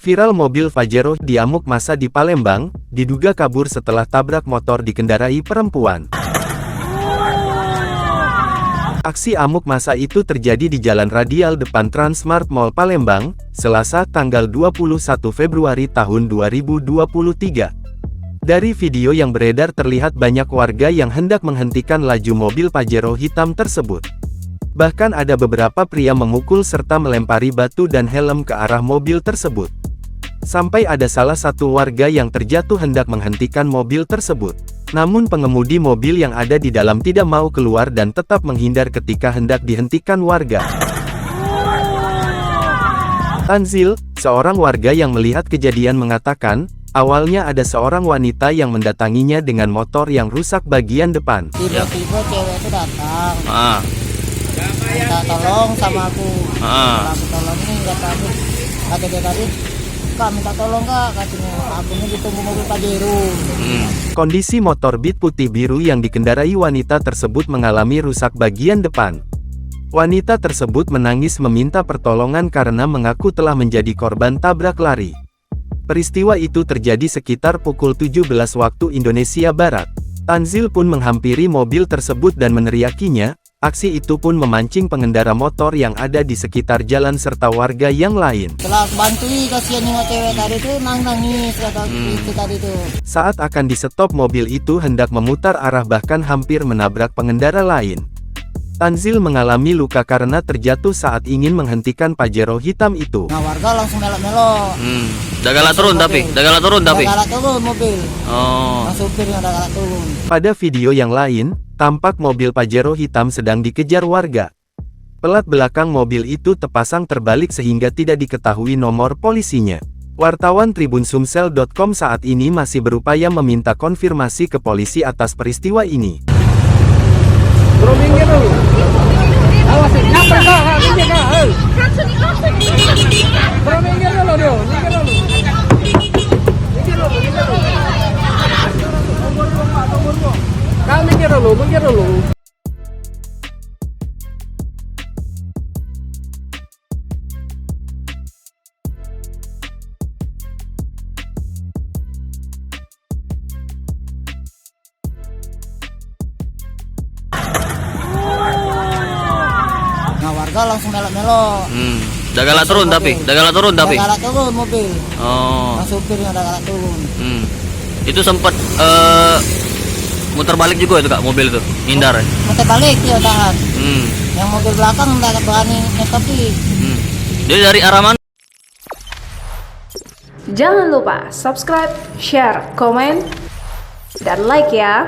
Viral mobil Pajero diamuk massa di Palembang, diduga kabur setelah tabrak motor dikendarai perempuan. Aksi amuk massa itu terjadi di Jalan Radial depan Transmart Mall Palembang, Selasa tanggal 21 Februari tahun 2023. Dari video yang beredar terlihat banyak warga yang hendak menghentikan laju mobil Pajero hitam tersebut. Bahkan ada beberapa pria memukul serta melempari batu dan helm ke arah mobil tersebut. Sampai ada salah satu warga yang terjatuh hendak menghentikan mobil tersebut. Namun pengemudi mobil yang ada di dalam tidak mau keluar dan tetap menghindar ketika hendak dihentikan warga. Tanzil, seorang warga yang melihat kejadian mengatakan, awalnya ada seorang wanita yang mendatanginya dengan motor yang rusak bagian depan. Tiba-tiba cewek itu datang. Minta tolong sama aku. Aku tolong ini nggak tahu. Kata dia tadi, Kak minta tolong kak, katanya akunya ditunggu mobil Pajero. Kondisi motor Beat putih biru yang dikendarai wanita tersebut mengalami rusak bagian depan. Wanita tersebut menangis meminta pertolongan karena mengaku telah menjadi korban tabrak lari. Peristiwa itu terjadi sekitar pukul 17 waktu Indonesia Barat. Tanzil pun menghampiri mobil tersebut dan meneriakinya. Aksi itu pun memancing pengendara motor yang ada di sekitar jalan serta warga yang lain. Setelah bantui kasihan nengok cewek tadi tuh nangis kata itu tadi tuh. Saat akan di-stop mobil itu hendak memutar arah bahkan hampir menabrak pengendara lain. Tanzil mengalami luka karena terjatuh saat ingin menghentikan Pajero hitam itu. Nah warga langsung melok-melok. Dagala turun tapi. Dagala turun mobil. Nah, supirnya dagala turun. Pada video yang lain, tampak mobil Pajero hitam sedang dikejar warga. Pelat belakang mobil itu terpasang terbalik sehingga tidak diketahui nomor polisinya. Wartawan TribunSumsel.com saat ini masih berupaya meminta konfirmasi ke polisi atas peristiwa ini. Bro, minggir dulu. Awas, nyamper kak, minggir kak. Bro, minggir dulu dia, minggir dulu. Kak, minggir dulu. Nah warga langsung melok-melok. Dagala turun tapi. Dagala turun mobil. Nah, supirnya dagala turun. Itu sempat muter balik juga itu kak mobil itu, hindar. Muter balik dia tahan. Yang mobil belakang nggak berani nyetopi. Dia dari arah mana? Jangan lupa subscribe, share, komen, dan like ya.